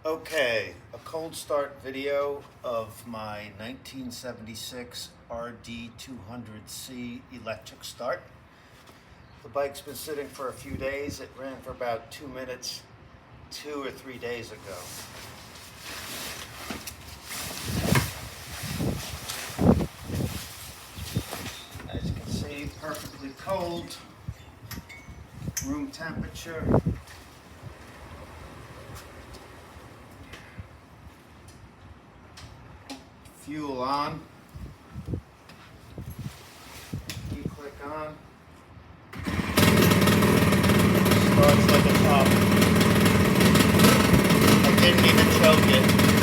Okay, a cold start video of my 1976 RD200C electric start. The bike's been sitting for a few days. It ran for about 2 minutes 2 or 3 days ago. As you can see, perfectly cold, room temperature. Fuel on, key click on, starts like a top. I didn't even choke it.